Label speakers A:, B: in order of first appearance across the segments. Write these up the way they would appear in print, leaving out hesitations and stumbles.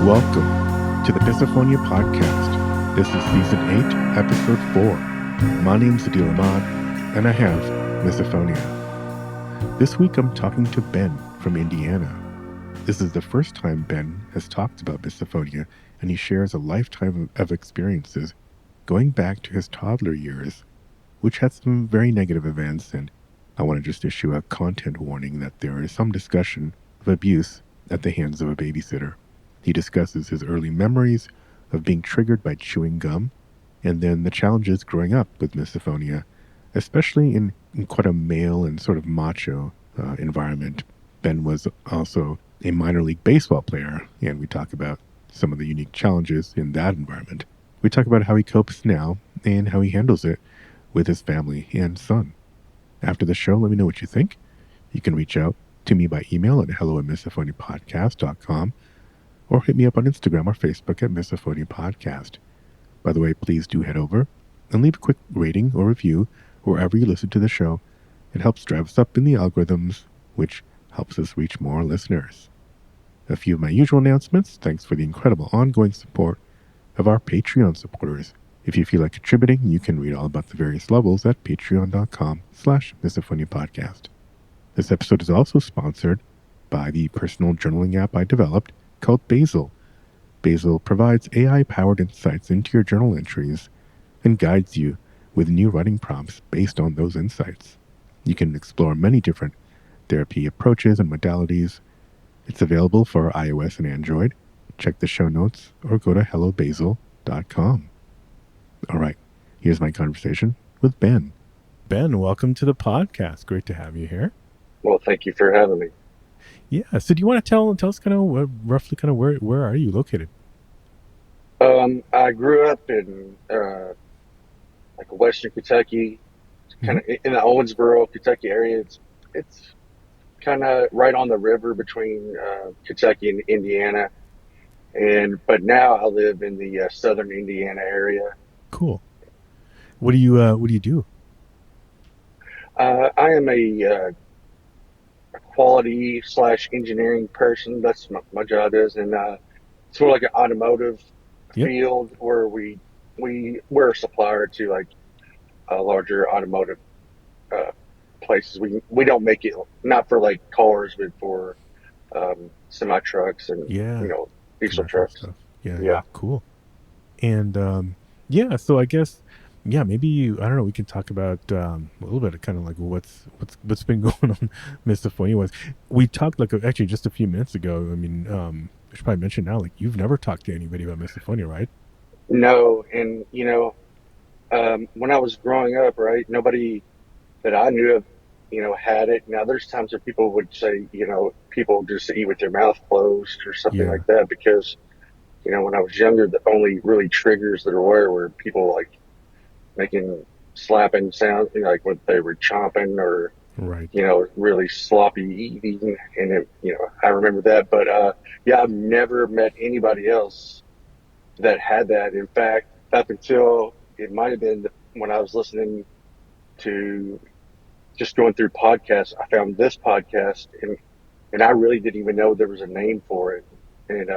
A: Welcome to the Misophonia podcast. This is season 8, episode 4. My name's Adil Ahmad, and I have Misophonia. This week I'm talking to Ben from Indiana. This is the first time Ben has talked about misophonia, and he shares a lifetime of experiences going back to his toddler years, which had some very negative events, and I want to just issue a content warning that there is some discussion of abuse at the hands of a babysitter. He discusses his early memories of being triggered by chewing gum, and then the challenges growing up with misophonia, especially in quite a male and sort of macho environment. Ben was also a minor league baseball player, and we talk about some of the unique challenges in that environment. We talk about how he copes now and how he handles it with his family and son. After the show, let me know what you think. You can reach out to me by email at hello@misophoniapodcast.com or hit me up on Instagram or Facebook at Misophonia Podcast. By the way, please do head over and leave a quick rating or review wherever you listen to the show. It helps drive us up in the algorithms, which helps us reach more listeners. A few of my usual announcements. Thanks for the incredible ongoing support of our Patreon supporters. If you feel like contributing, you can read all about the various levels at patreon.com/Misophonia Podcast. This episode is also sponsored by the personal journaling app I developed called Basil. Basil provides AI-powered insights into your journal entries and guides you with new writing prompts based on those insights. You can explore many different therapy approaches and modalities. It's available for iOS and Android. Check the show notes or go to hellobasil.com. All right, here's my conversation with Ben. Ben, welcome to the podcast. Great to have you here.
B: Well, thank you for having me.
A: Yeah, so do you want to tell us kind of roughly kind of where are you located?
B: I grew up in like Western Kentucky, kind of in the Owensboro, Kentucky area. It's kind of right on the river between Kentucky and Indiana, but now I live in the southern Indiana area.
A: Cool. What do you do?
B: I am a quality / engineering person. That's my job is, and it's more like an automotive field where we're a supplier to like larger automotive places. We don't make it not for like cars, but for semi trucks and diesel trucks.
A: Stuff. Yeah, cool. And so I guess maybe I don't know. We can talk about a little bit of kind of like what's been going on. Misophonia was. We talked like actually just a few minutes ago. I mean, I should probably mention now. Like you've never talked to anybody about misophonia, right?
B: No, and when I was growing up, right, nobody that I knew of, had it. Now there's times where people would say, people just eat with their mouth closed or something like that because, when I was younger, the only really triggers that were people like making slapping sounds, like when they were chomping or, really sloppy eating. And, I remember that. But, I've never met anybody else that had that. In fact, up until it might have been when I was listening to just going through podcasts, I found this podcast and I really didn't even know there was a name for it. And,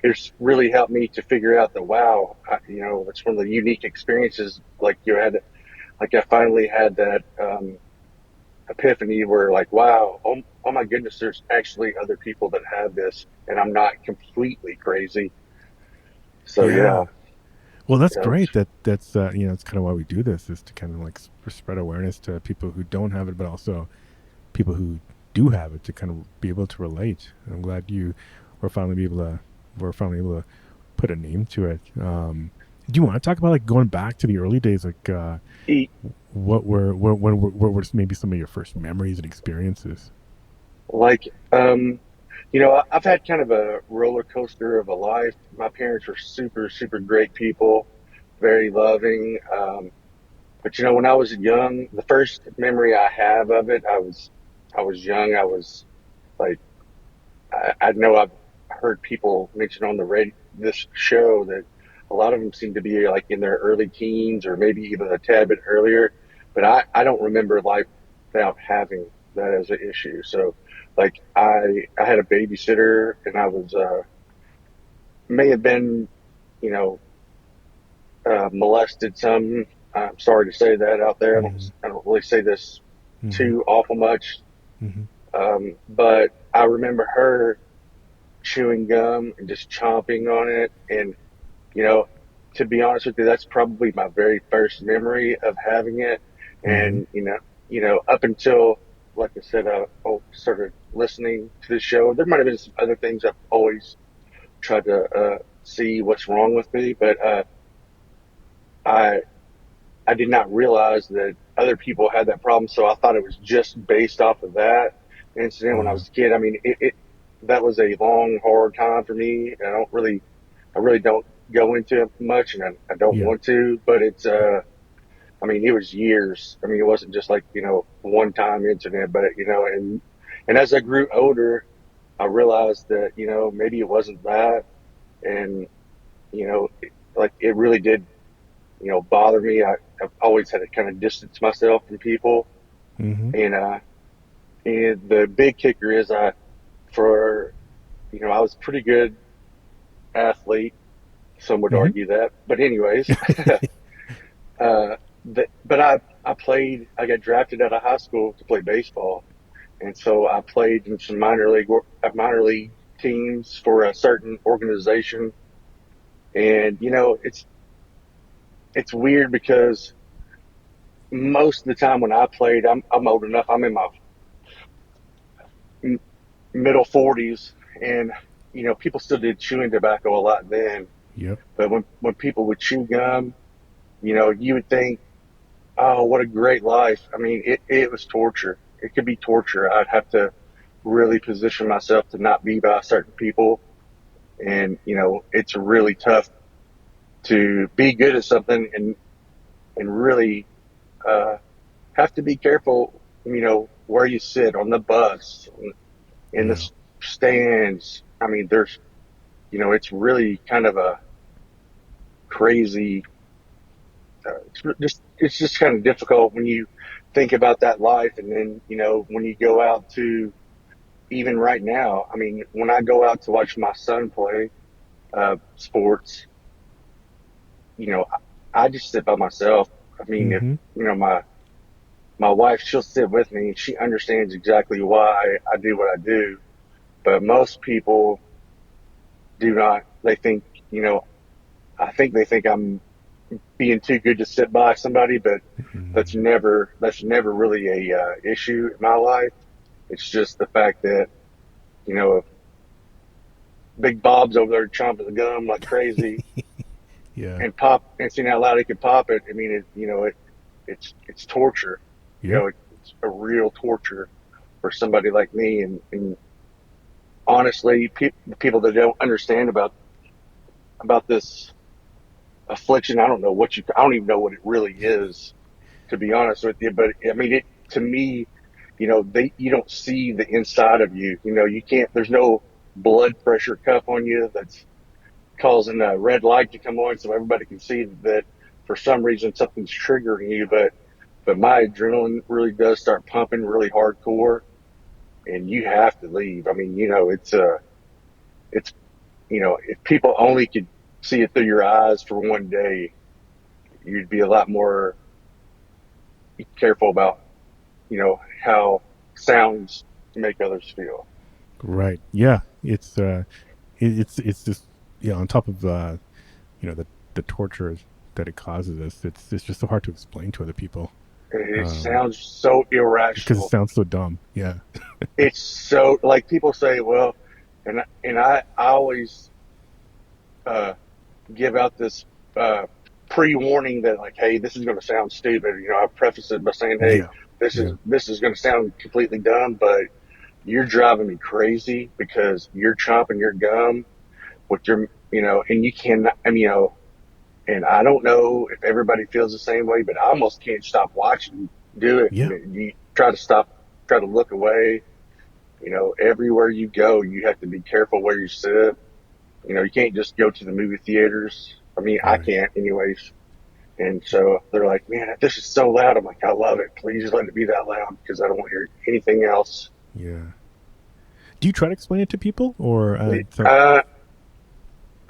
B: it's really helped me to figure out that, wow, it's one of the unique experiences. Like I finally had that, epiphany where like, wow, oh my goodness, there's actually other people that have this and I'm not completely crazy. So, yeah.
A: Well, that's great. That's it's kind of why we do this, is to kind of like spread awareness to people who don't have it, but also people who do have it, to kind of be able to relate. And I'm glad we're finally able to put a name to it. Do you want to talk about like going back to the early days, like what were maybe some of your first memories and experiences?
B: Like, I've had kind of a roller coaster of a life. My parents were super, super great people, very loving. But when I was young, the first memory I have of it, I was young. I was like, I know I've heard people mention on the radio, this show, that a lot of them seem to be like in their early teens or maybe even a tad bit earlier. But I don't remember life without having that as an issue. So like I had a babysitter and I was may have been, you know, molested some. I'm sorry to say that out there.
A: Mm-hmm.
B: I don't really say this
A: Mm-hmm.
B: too awful much.
A: Mm-hmm.
B: But I remember her chewing gum and just chomping on it. And, you know, to be honest with you, that's probably my very first memory of having it.
A: Mm-hmm.
B: And, up until, like I said, I started listening to the show, there might have been some other things I've always tried to see what's wrong with me, but I I did not realize that other people had that problem. So I thought it was just based off of that incident when I
A: Yeah.
B: was a kid. I mean, it that was a long, hard time for me. I really don't go into it much, and I don't
A: Yeah.
B: want to. But I mean, it was years. I mean, it wasn't just like one time incident, but and as I grew older, I realized that maybe it wasn't that, and like it really did bother me. I've always had to kind of distance myself from people,
A: Mm-hmm.
B: and the big kicker is for I was a pretty good athlete. Some would
A: Mm-hmm.
B: argue that, but anyways, uh, but I played. I got drafted out of high school to play baseball, and so I played in some minor league teams for a certain organization. And it's weird because most of the time when I played, I'm old enough. I'm in my middle 40s, and people still did chewing tobacco a lot then.
A: Yep.
B: But when people would chew gum, you would think, oh, what a great life. I mean, it was torture. It could be torture. I'd have to really position myself to not be by certain people, and it's really tough to be good at something and really uh, have to be careful. Where you sit on the bus, in the
A: Yeah.
B: stands. I mean, it's really kind of a crazy. It's just kind of difficult when you think about that life, and then when you go out to even right now. I mean, when I go out to watch my son play sports, I just sit by myself. I mean, if
A: Mm-hmm.
B: my wife, she'll sit with me, and she understands exactly why I do what I do. But most people do not. They think, I think they think I'm being too good to sit by somebody, but
A: Mm-hmm.
B: that's never really a issue in my life. It's just the fact that if Big Bob's over there chomping the gum like crazy
A: Yeah.
B: and pop and seeing how loud he can pop it. I mean, it's torture.
A: Yeah.
B: It's a real torture for somebody like me. And honestly, people that don't understand about this affliction, I don't even know what it really is, to be honest with you. But I mean, to me, you don't see the inside of you. You can't. There's no blood pressure cuff on you that's causing a red light to come on, so everybody can see that for some reason something's triggering you. But my adrenaline really does start pumping really hardcore, and you have to leave. I mean, it's if people only could see it through your eyes for one day, you'd be a lot more careful about how sounds make others feel.
A: Right. Yeah. It's just, yeah, on top of the torture that it causes us. It's just so hard to explain to other people.
B: It sounds so
A: Because it
B: irrational.
A: sounds so dumb. Yeah.
B: It's so like people say, well, I always uh, give out this uh, pre-warning that like, hey, this is going to sound stupid. I preface it by saying, hey,
A: Yeah. Yeah.
B: this is going to sound completely dumb, but you're driving me crazy because you're chomping your gum with your, and you cannot, I mean, and I don't know if everybody feels the same way, but I almost can't stop watching you do it.
A: Yeah.
B: And you try to look away. Everywhere you go, you have to be careful where you sit. You can't just go to the movie theaters. I mean, I
A: Right.
B: can't, anyways. And so they're like, man, this is so loud. I'm like, I love it. Please let it be that loud because I don't want to hear anything else.
A: Yeah. Do you try to explain it to people, or so?
B: Uh,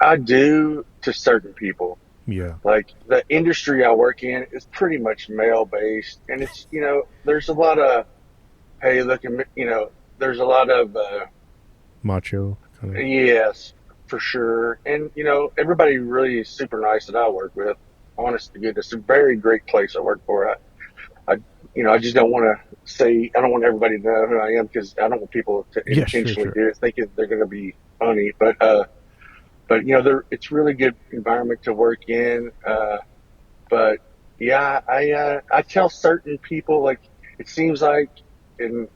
B: I do to certain people.
A: Yeah.
B: Like the industry I work in is pretty much male based, and it's there's a lot of hey look at me, there's a lot of
A: Macho kind of.
B: yes for sure, and everybody really is super nice that I work with. Honest to goodness, a very great place I work for. I I just don't want to say I don't want everybody to know who I am because I don't want people to
A: Yeah, sure,
B: intentionally
A: sure.
B: do it thinking they're going to be funny, but it's really good environment to work in. But yeah, I tell certain people like it seems like and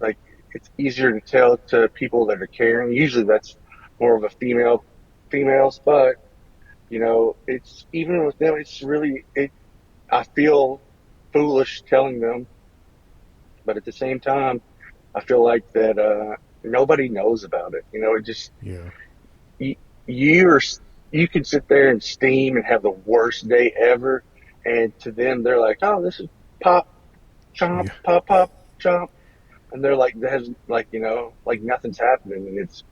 B: like it's easier to tell to people that are caring. Usually that's more of a females, but it's even with them. It's really it. I feel foolish telling them, but at the same time, I feel like that nobody knows about it. It just
A: Yeah.
B: you, you're you can sit there and steam and have the worst day ever, and to them they're like, "Oh, this is pop chomp,
A: Yeah.
B: pop pop chomp," and they're like, "There's like like nothing's happening," and it's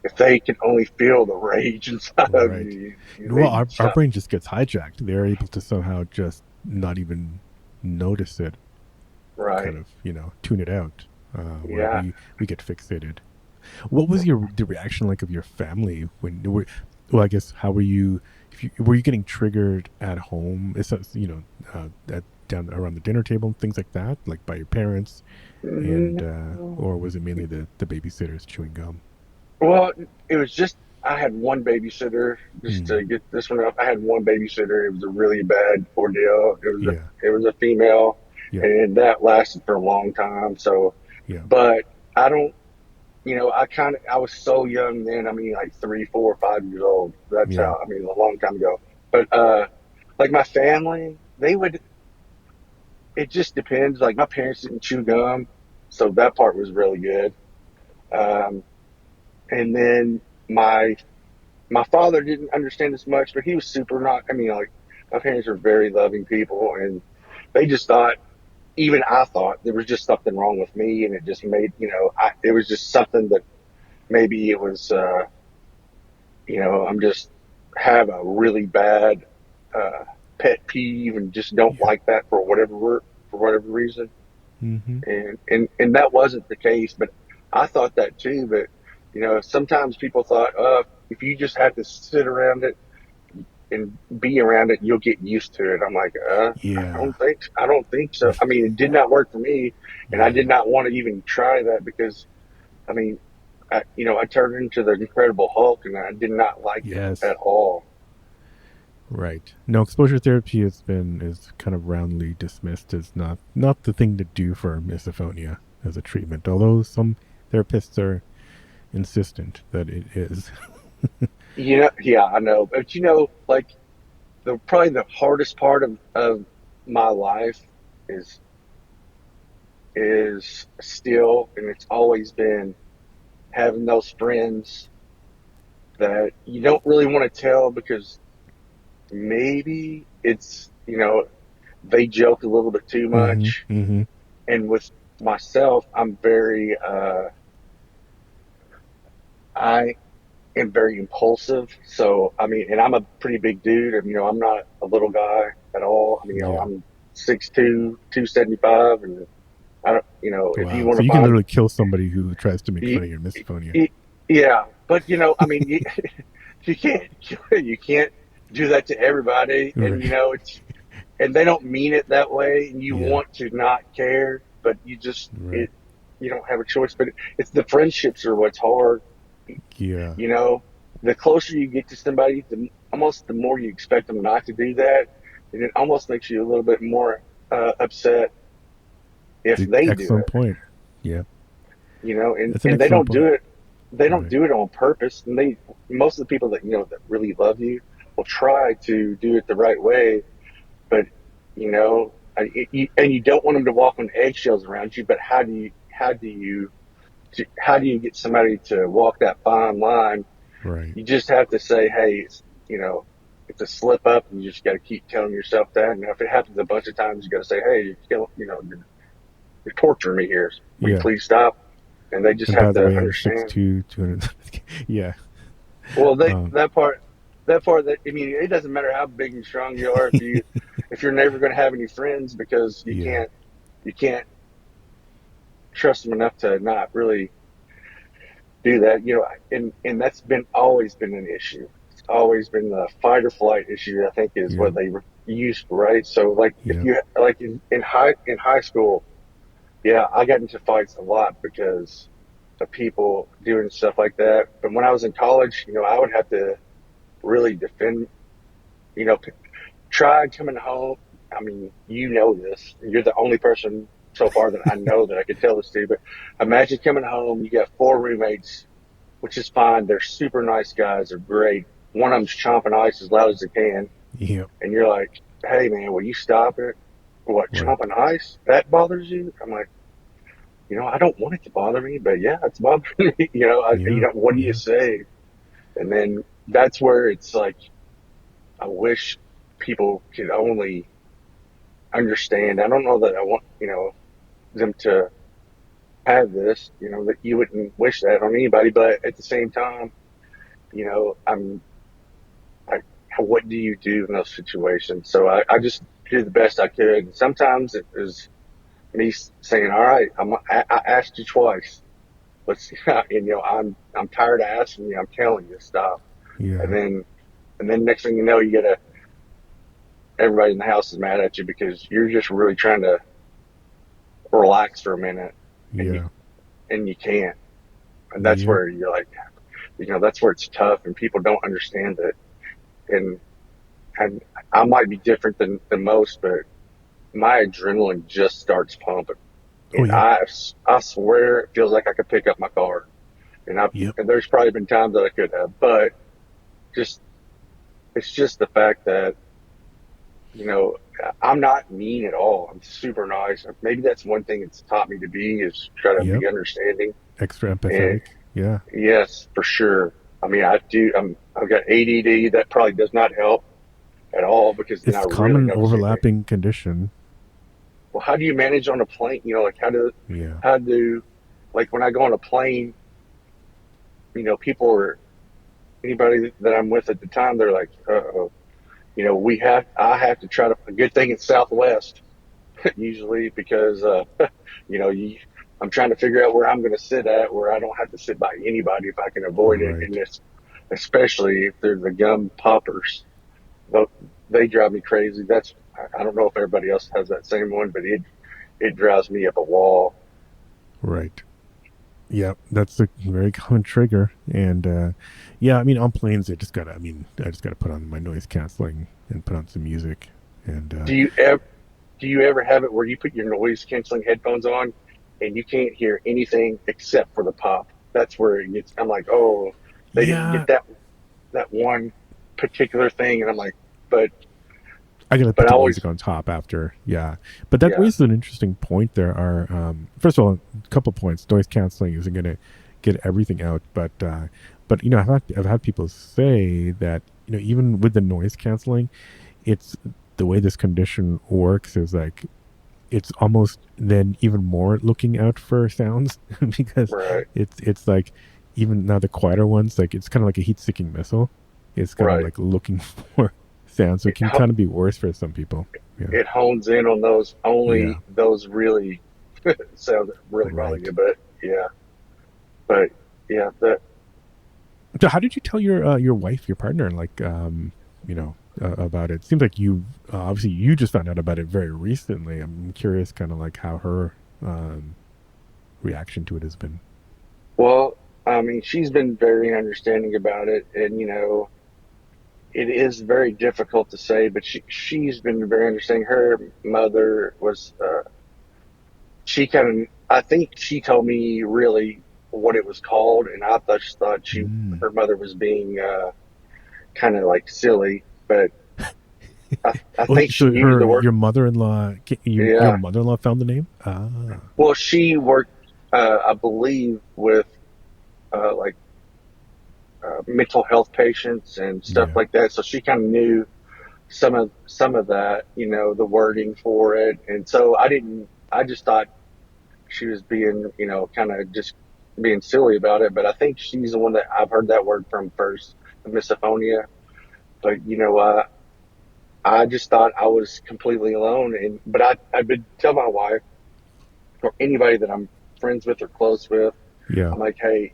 B: if they can only feel the rage inside of
A: Right. Well,
B: they'd
A: our
B: stop.
A: brain just gets hijacked. They're able to somehow just not even notice it, kind
B: Right?
A: of, tune it out, where
B: Yeah.
A: we get fixated. What was the reaction like of your family when were, well, I guess, how were you, if you were you getting triggered at home? Is that, at down around the dinner table and things like that, like by your parents, and
B: No.
A: or was it mainly the babysitters chewing gum?
B: Well, it was just I had one babysitter. Just
A: Mm,
B: to get this one up, I had one babysitter. It was a really bad ordeal.
A: yeah.
B: It was a female,
A: Yeah.
B: and that lasted for a long time. So,
A: Yeah.
B: but I don't. I was so young then. I mean, like 3, 4, 5 years old. That's
A: Yeah.
B: how. I mean, a long time ago. But like my family, they would. It just depends. Like my parents didn't chew gum, so that part was really good. Um, and then my father didn't understand as much, but he was super not. I mean, like my parents are very loving people, and they just thought. Even I thought there was just something wrong with me, and it just made it was just something that maybe it was I'm just have a really bad uh, pet peeve and just don't
A: Yeah.
B: like that for whatever reason,
A: Mm-hmm.
B: and that wasn't the case, but I thought that too. But sometimes people thought, if you just have to sit around it and be around it, you'll get used to it. I'm like,
A: Yeah.
B: I don't think so. I mean, it did not work for me, and I did
A: Yeah.
B: not want to even try that because, I mean, I turned into the Incredible Hulk, and I did not like it
A: Yes.
B: at all.
A: Right. No, exposure therapy is kind of roundly dismissed as not the thing to do for misophonia as a treatment. Although some therapists are insistent that it is.
B: Yeah, I know, but like the probably the hardest part of my life is is still, and it's always been having those friends that you don't really want to tell because maybe it's they joke a little bit too
A: Mm-hmm.
B: much,
A: Mm-hmm.
B: and with myself, I am very impulsive. So I mean, and I'm a pretty big dude. And, I'm not a little guy at all. I mean,
A: Yeah.
B: I'm 6'2", 275, and I don't. If you
A: Wow.
B: want
A: So
B: to
A: you can
B: bond,
A: literally kill somebody who tries to make
B: you,
A: fun of your misophonia.
B: yeah. But I mean, you can't you can't do that to everybody, and
A: Right.
B: it's and they don't mean it that way, and you
A: Yeah.
B: want to not care, but
A: Right.
B: you don't have a choice. But it's the friendships are what's hard.
A: Yeah.
B: You know, the closer you get to somebody, almost the more you expect them not to do that, and it almost makes you a little bit more upset if they do
A: Excellent
B: it.
A: point. Yeah. That's an
B: And they
A: excellent
B: don't do
A: point.
B: it. They don't
A: Right.
B: do it on purpose, and they most of the people that that really love you will try to do it the right way, but and you don't want them to walk on eggshells around you. But how do you get somebody to walk that fine line?
A: Right.
B: You just have to say, hey, it's a slip up, and you just got to keep telling yourself that. And if it happens a bunch of times, you got to say, hey, you're torturing me here. Will you
A: Yeah.
B: please stop? And they just
A: And
B: have
A: by the
B: to
A: way, I'm
B: understand.
A: 6'2", 200. Yeah.
B: Well,
A: Um,
B: that part that I mean, it doesn't matter how big and strong you are if you're never going to have any friends because
A: yeah,
B: you can't trust them enough to not really do that. And that's been always been an issue. It's always been the fight or flight issue. I think is
A: yeah,
B: what they used, right? So like if
A: yeah,
B: you like in high school, yeah, I got into fights a lot because of people doing stuff like that. But when I was in college, I would have to really defend, you know, try coming home. I mean, this. You're the only person so far that I know that I could tell this to. But imagine coming home, you got four roommates, which is fine. They're super nice guys. They're great. One of them's chomping ice as loud as they can,
A: yeah,
B: and you're like, "Hey, man, will you stop it? What
A: right,
B: chomping ice? That bothers you?" I'm like, I don't want it to bother me, but yeah, it's bothering me.
A: yeah,
B: What do you
A: yeah,
B: say? And then that's where it's like, I wish people could only understand. I don't know that I want, them to have this, that you wouldn't wish that on anybody, but at the same time, you know, I'm, I, what do you do in those situations? So I just did the best I could. And sometimes it was me saying, all right, I asked you twice. Let's, and I'm tired of asking you. I'm telling you, stop. And
A: yeah,
B: then, and then next thing you know, you get everybody in the house is mad at you because you're just really trying to relax for a minute and
A: yeah,
B: you can't. And that's
A: yeah.
B: where you're like, that's where it's tough and people don't understand it. And, and I might be different than most, but my adrenaline just starts pumping.
A: Oh
B: And
A: yeah,
B: I swear it feels like I could pick up my car. And
A: yep,
B: and there's probably been times that I could have, but just, it's just the fact that, you know, I'm not mean at all. I'm super nice. Maybe that's one thing it's taught me to be is try to
A: yep.
B: be understanding.
A: Extra
B: And
A: empathetic. Yeah,
B: yes, for sure. I mean, I've got ADD. That probably does not help at all because then I
A: it's
B: really
A: common
B: don't see anything.
A: overlapping condition.
B: Well, how do you manage on a plane? Like
A: Yeah,
B: how do, like when I go on a plane, people are, anybody that I'm with at the time, they're like, uh-oh, I have to try to, a good thing it's Southwest usually because, you know, you, I'm trying to figure out where I'm going to sit at, where I don't have to sit by anybody if I can avoid it. And
A: right.
B: this, especially if they're the gum poppers, Tho- they drive me crazy. I don't know if everybody else has that same one, but it drives me up a wall.
A: Right. Yeah, that's a very common trigger. And yeah, I mean, on planes, I just gotta put on my noise canceling and put on some music. And
B: Do you ever do you ever have it where you put your noise canceling headphones on and you can't hear anything except for the pop? That's where it gets. I'm like, oh, they didn't get
A: yeah,
B: that one particular thing, and I'm like, but
A: I gotta
B: but
A: put
B: I
A: the music
B: always,
A: on top after. Yeah, but that
B: yeah,
A: raises an interesting point. There are, first of all, a couple points. Noise canceling isn't gonna get everything out, but I've had people say that even with the noise canceling, it's the way this condition works is like it's almost then even more looking out for sounds because
B: right,
A: it's like even now the quieter ones, like it's kind of like a heat-seeking missile. It's kind of
B: right.
A: like looking for sounds, so it
B: It
A: can kind of be worse for some people. Yeah,
B: it hones in on those,
A: yeah,
B: only those really sounds that really bother
A: right.
B: you. But yeah, but yeah, that
A: So how did you tell your wife, your partner, like about it? Seems like you obviously you just found out about it very recently. I'm curious, kind of like how her reaction to it has been.
B: well, I mean, she's been very understanding about it, and it is very difficult to say, but she's been very understanding. Her mother was, she kind of, I think she told me really what it was called, and I thought
A: Mm.
B: her mother was being kind of like silly, but I
A: Oh,
B: think she
A: so
B: used the
A: her
B: word.
A: your mother-in-law your
B: Yeah.
A: mother-in-law found the name? Ah,
B: Well, she worked, I believe, with like mental health patients and stuff
A: yeah.
B: like that, so she kind of knew some of that, the wording for it, and so I didn't. I just thought she was being, kind of just. being silly about it, but I think she's the one that I've heard that word from first, the misophonia. But I just thought I was completely alone, and but I would tell my wife or anybody that I'm friends with or close with,
A: Yeah.
B: I'm like, hey,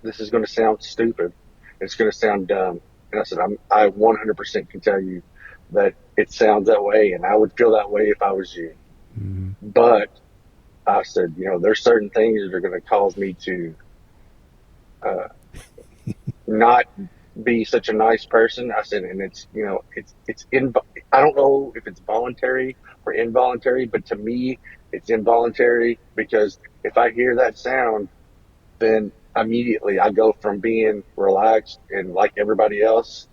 B: this is going to sound stupid. It's going to sound dumb. And I said, I 100% can tell you that it sounds that way, and I would feel that way if I was you.
A: Mm-hmm.
B: But I said, there's certain things that are going to cause me to uh, not be such a nice person. I said, and I don't know if it's voluntary or involuntary, but to me, it's involuntary because if I hear that sound, then immediately I go from being relaxed and like everybody else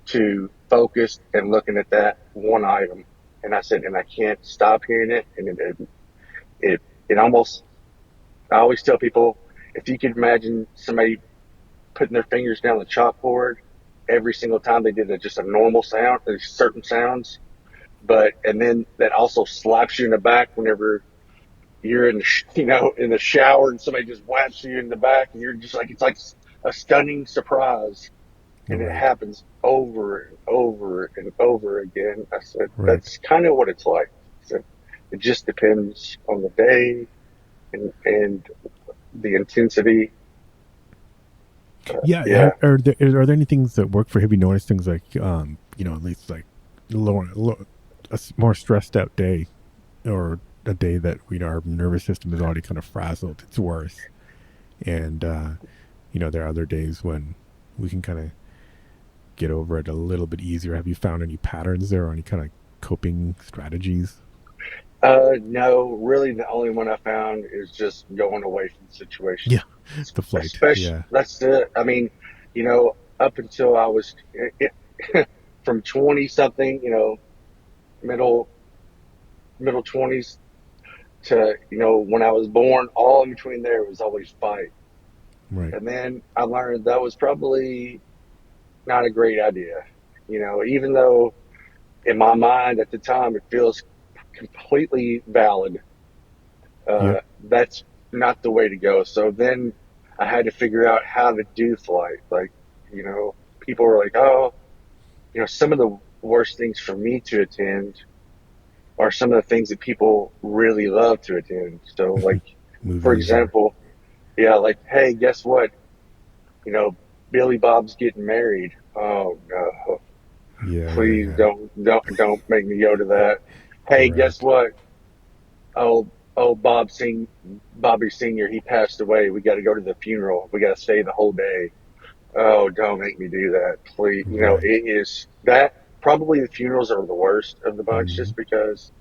B: to focused and looking at that one item. And I said, and I can't stop hearing it. And it almost, I always tell people, if you could imagine somebody putting their fingers down the chalkboard every single time they did just a normal sound, there's certain sounds, and then that also slaps you in the back whenever you're in the shower and somebody just whaps you in the back and you're just like, it's like a stunning surprise. And it
A: Right.
B: happens over and over and over again. I said,
A: Right.
B: that's kind of what it's like. I said, it just depends on the day and the intensity.
A: Yeah.
B: Yeah.
A: Are there any things that work for? Have you noticed things like, at least like more stressed out day, or a day that our nervous system is already kind of frazzled? It's worse, and there are other days when we can kind of get over it a little bit easier. Have you found any patterns there, or any kind of coping strategies?
B: No, really, the only one I found is just going away from the situation.
A: Yeah, the flight.
B: Especially,
A: Yeah.
B: that's it. I mean, up until I was from 20 something, middle middle 20s to when I was born, all in between there was always fight.
A: Right.
B: And then I learned that was probably not a great idea. Even though in my mind at the time it feels completely valid,
A: Yep.
B: that's not the way to go. So then I had to figure out how to do flight. Like, people were like, oh, some of the worst things for me to attend are some of the things that people really love to attend. So, like, for
A: Movies or
B: example, yeah, like, hey, guess what? You know, Billy Bob's getting married. Oh no,
A: yeah, yeah,
B: please
A: yeah.
B: don't make me go to that. Hey, guess
A: Correct.
B: what? Oh, Bobby Senior, he passed away. We got to go to the funeral. We got to stay the whole day. Oh, don't make me do that, please.
A: Right.
B: It is that probably the funerals are the worst of the bunch,
A: Mm-hmm.
B: just because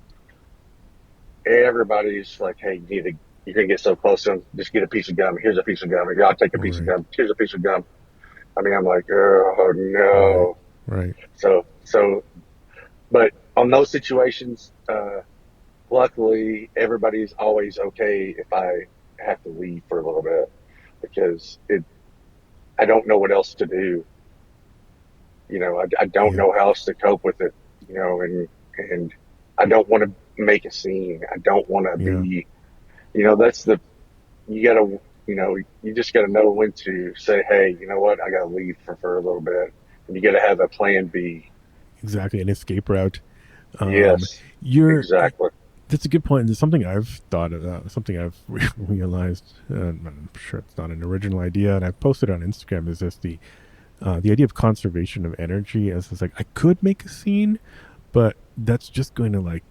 B: everybody's like, hey, you're gonna get so close to him. Just get a piece of gum. Here's a piece of gum. I'll take a piece of
A: Right.
B: gum. Here's a piece of gum. I mean, I'm like, oh
A: Right.
B: no.
A: Right.
B: So, but on those situations, luckily everybody's always okay if I have to leave for a little bit because I don't know what else to do. I don't
A: Yep.
B: know how else to cope with it. And I don't want to make a scene. I don't want to
A: Yeah.
B: be. That's you gotta. You just gotta know when to say, hey, you know what, I gotta leave for a little bit, and you gotta have a plan B.
A: Exactly. An escape route. Um,
B: Yes,
A: you're
B: exactly.
A: That's a good point. There's something I've thought of, something I've realized. I'm sure it's not an original idea, and I've posted on Instagram. Is just the idea of conservation of energy? As it's like I could make a scene, but that's just going to like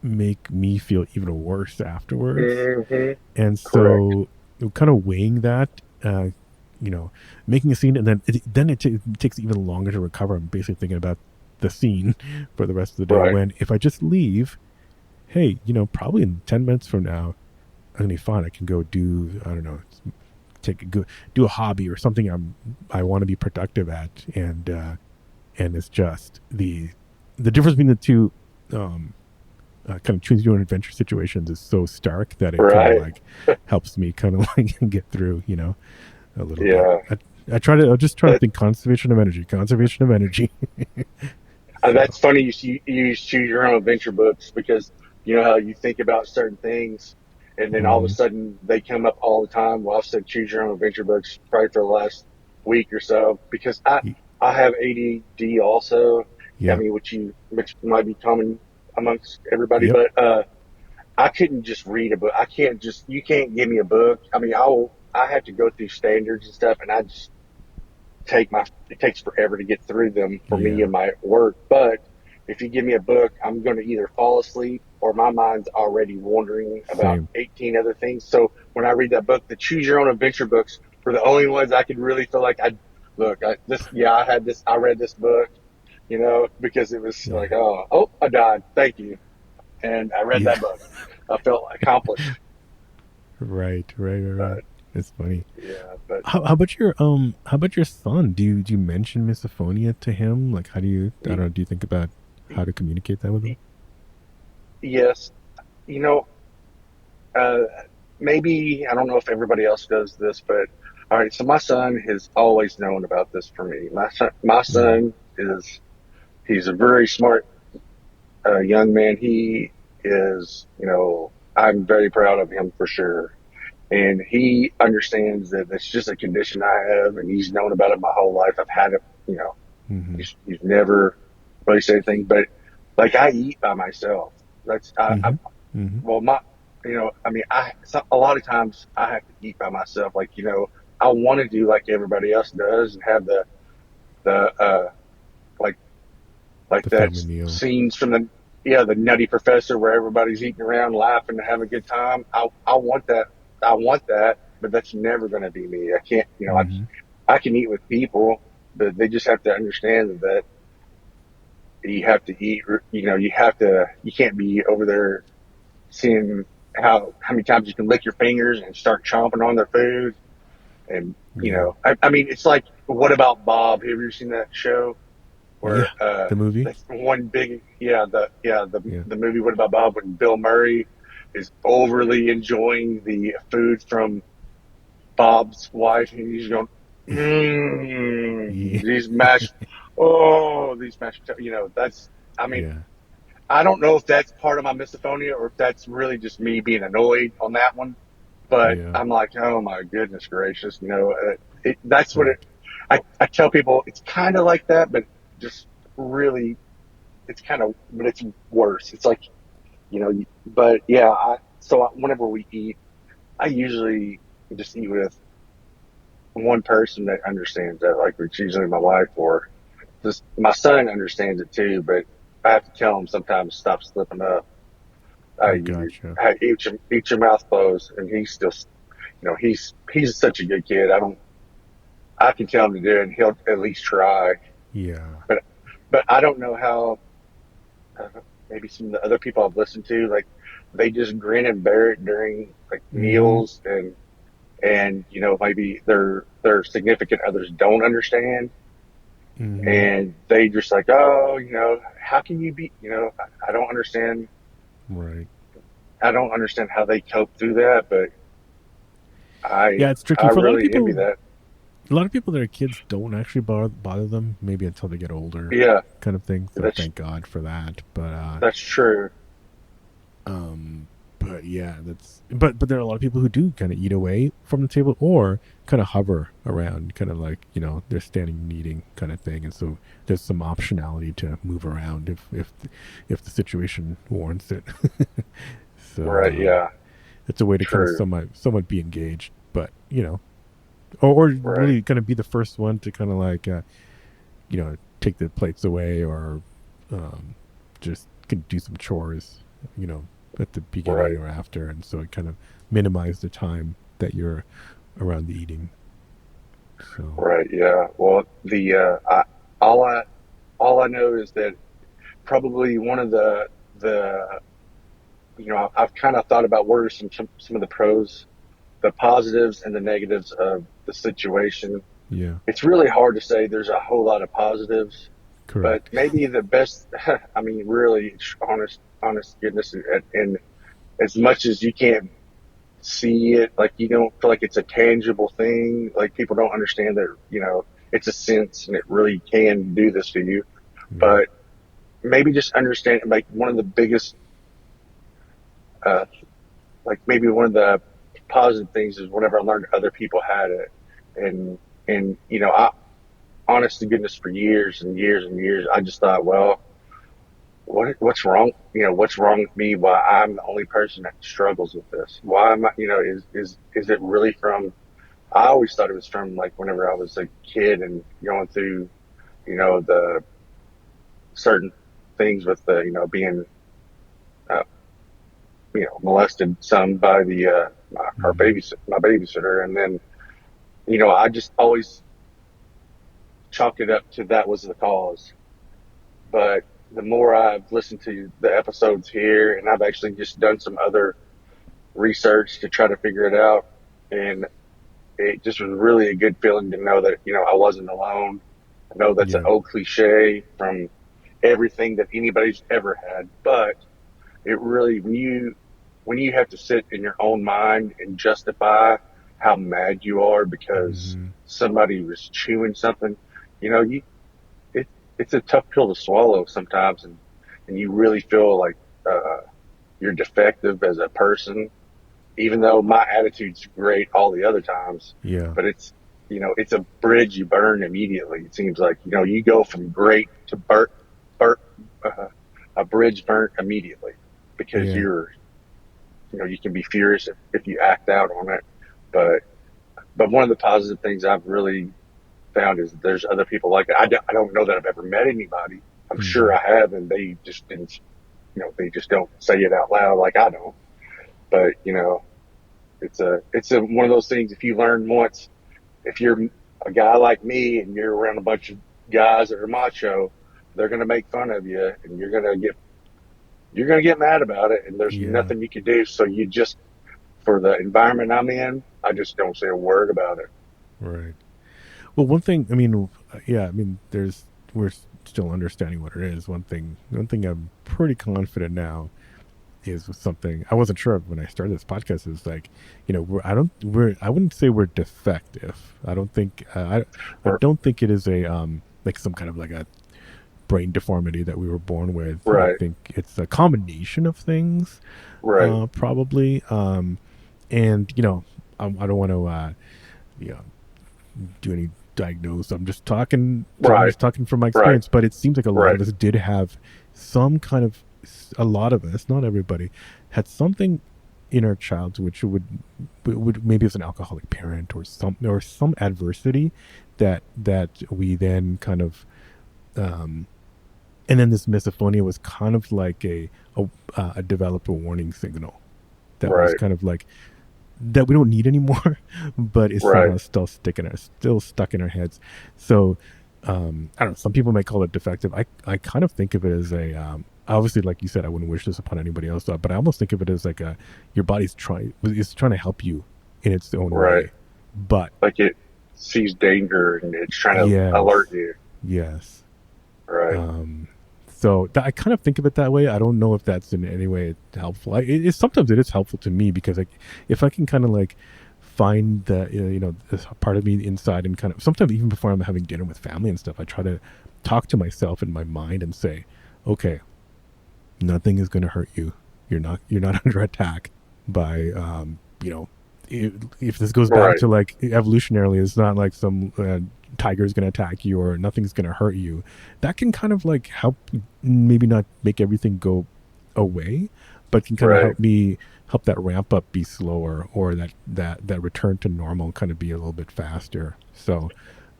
A: make me feel even worse afterwards.
B: Hmm.
A: And
B: Correct.
A: so, kind of weighing that, you know, making a scene, and then it takes even longer to recover. I'm basically thinking about the scene for the rest of the day.
B: Right.
A: When if I just leave, hey, probably in 10 minutes from now, I'm gonna be fine. I can go do, I don't know, do a hobby or something I want to be productive at, and it's just the difference between the two, um, kind of choosing to do an adventure situations is so stark that it kind of
B: Right.
A: like helps me kind of like get through, a little bit.
B: Yeah.
A: I just try to
B: That
A: think conservation of energy. So
B: that's funny. You choose your own adventure books because you know how you think about certain things, and then all of a
A: Mm-hmm.
B: sudden they come up all the time. Well, I've said choose your own adventure books probably for the last week or so because I have ADD also. I
A: Yep.
B: mean, which might be common amongst everybody,
A: Yep.
B: but I couldn't just read a book. I can't just you can't give me a book. I mean, I have to go through standards and stuff, and I just it takes forever to get through them for me
A: Yeah.
B: and my work. But if you give me a book, I'm going to either fall asleep or my mind's already wandering about
A: Same.
B: 18 other things. So when I read that book, the choose your own adventure books were the only ones I could really feel like I had this, I read this book, because it was like,
A: Yeah.
B: I died. Thank you. And I read
A: Yeah.
B: that book. I felt accomplished.
A: Right. Right. Right. Right.
B: But
A: It's funny.
B: yeah, but
A: How about your son? Do you mention misophonia to him? Like, how do you? I don't know. Do you think about how to communicate that with him?
B: yes, you know, uh, maybe I don't know if everybody else does this, but all right. So my son has always known about this for me. My
A: Mm-hmm.
B: son is he's a very smart young man. He is, I'm very proud of him for sure, and he understands that it's just a condition I have, and he's known about it my whole life. I've had it, you know.
A: Mm-hmm.
B: He's never really said anything, but like I eat by myself. That's I
A: Mm-hmm. Mm-hmm.
B: well, I mean, a lot of times I have to eat by myself. Like, I want to do like everybody else does and have the like,
A: The
B: that
A: family meal.
B: scenes from the Nutty Professor where everybody's eating around, laughing, and having a good time. I want that. I want that, but that's never going to be me. I can't,
A: Mm-hmm.
B: I can eat with people, but they just have to understand that you have to eat, you can't be over there seeing how many times you can lick your fingers and start chomping on their food. And
A: Yeah.
B: I mean, it's like, what about Bob? Have you ever seen that show where
A: Yeah. The movie.
B: that's one big the
A: Yeah.
B: the movie What About Bob when Bill Murray is overly enjoying the food from Bob's wife and he's going,
A: Yeah.
B: these mashed, oh, these mashed, that's, I mean,
A: Yeah.
B: I don't know if that's part of my misophonia or if that's really just me being annoyed on that one. But
A: Yeah.
B: I'm like, oh my goodness gracious, that's what it.
A: Right.
B: I tell people it's kind of like that, but just really, it's kind of, but it's worse. It's like, but yeah. Whenever we eat, I usually just eat with one person that understands that, like it's usually my wife or just my son understands it too, but I have to tell him sometimes stop slipping up.
A: I gotcha.
B: Eat your mouth closed, and he's still, he's such a good kid. I can tell him to do it, and he'll at least try.
A: Yeah.
B: But, I don't know how. Maybe some of the other people I've listened to, like they just grin and bear it during like
A: Mm-hmm.
B: meals, and maybe their significant others don't understand,
A: Mm-hmm.
B: and they just like, oh, how can you be, I don't understand.
A: Right.
B: I don't understand how they cope through that, but I
A: Yeah, it's tricky
B: I
A: for a lot of
B: really envy
A: people.
B: that.
A: A lot of people, their kids don't actually bother them. Maybe until they get older,
B: Yeah,
A: kind of thing. So
B: that's
A: thank God for that.
B: that's true.
A: Um, but yeah, but there are a lot of people who do kind of eat away from the table or kind of hover around, kind of like they're standing and eating kind of thing, and so there's some optionality to move around if the situation warrants it. So
B: Right? Yeah.
A: it's a way to kind of
B: True.
A: somewhat be engaged, but or
B: Right.
A: really kind of be the first one to kind of like take the plates away or um, just can do some chores, you know, at the beginning
B: Right.
A: or after, and so it kind of minimize the time that you're around the eating. So
B: Right. Yeah. Well, all I all I know is that probably one of the I've kind of thought about what are some of the pros, the positives and the negatives of the situation.
A: yeah,
B: It's really hard to say there's a whole lot of positives, but
A: correct.
B: maybe the best. I mean, really, honest goodness, and as much as you can't see it, like you don't feel like it's a tangible thing, like people don't understand that, it's a sense and it really can do this to you.
A: Yeah,
B: But maybe just understand, like one of the biggest uh, like maybe one of the positive things is whenever I learned other people had it, and I honest to goodness for years and years and years I just thought, well, what's wrong? What's wrong with me? Why I'm the only person that struggles with this? Why am I? Is it really from? I always thought it was from like whenever I was a kid and going through the certain things with the being uh, molested some by the
A: Hmm.
B: my babysitter, and then I just always chalked it up to that was the cause. But the more I've listened to the episodes here, and I've actually just done some other research to try to figure it out, and it just was really a good feeling to know that I wasn't alone. I know that's an
A: Yeah.
B: old cliche from everything that anybody's ever had, but it really when you have to sit in your own mind and justify how mad you are because
A: Hmm.
B: somebody was chewing something, you it it's a tough pill to swallow sometimes, and you really feel like uh, you're defective as a person, even though my attitude's great all the other times.
A: Yeah.
B: But it's a bridge you burn immediately. It seems like you go from great to burnt uh, a bridge burnt immediately because
A: Yeah.
B: you can be furious if you act out on it. But one of the positive things I've really found is that there's other people like it. I don't know that I've ever met anybody. I'm sure
A: Hmm.
B: I have, and they just didn't. They just don't say it out loud like I don't. But it's a one of those things. If you learn once, if you're a guy like me and you're around a bunch of guys that are macho, they're going to make fun of you, and you're going to get mad about it, and there's
A: Yeah.
B: nothing you can do. So you just for the environment I'm in, I just don't say a word about it.
A: Right. Well, one thing, I mean, yeah, I mean, we're still understanding what it is. One thing I'm pretty confident now is something I wasn't sure of when I started this podcast is like, I wouldn't say we're defective. I don't think, I
B: Or,
A: don't think it is like some kind of like a brain deformity that we were born with. I
B: right,
A: think it's a combination of things,
B: right,
A: probably. And, I don't want to, you know, do any diagnose. I'm
B: right,
A: just talking from my
B: right,
A: experience, but it seems like a lot
B: right,
A: of us did have some kind of, a lot of us, not everybody, had something in our childhood which would maybe as an alcoholic parent or some adversity that we then kind of, um and then this misophonia was kind of like a developed a warning signal that was
B: right,
A: kind of like that we don't need anymore, but is
B: right,
A: somehow still stuck in our heads. So I don't know. Some people might call it defective. I kind of think of it as a obviously, like you said, I wouldn't wish this upon anybody else, but I almost think of it as like your body's trying to help you in its own
B: right.
A: way. But
B: Like it sees danger and it's trying to alert
A: yes,
B: you.
A: yes.
B: Right,
A: Um, so I kind of think of it that way. I don't know if that's in any way helpful. Sometimes it is helpful to me because like if I can kind of like find the this part of me inside and kind of sometimes even before I'm having dinner with family and stuff, I try to talk to myself in my mind and say, okay, nothing is going to hurt you. You're not under attack by if this goes back
B: right,
A: to like evolutionarily, it's not like some tiger is going to attack you or nothing's going to hurt you. That can kind of like help, maybe not make everything go away, but can kind of
B: right.
A: help that ramp up be slower, or that return to normal kind of be a little bit faster. So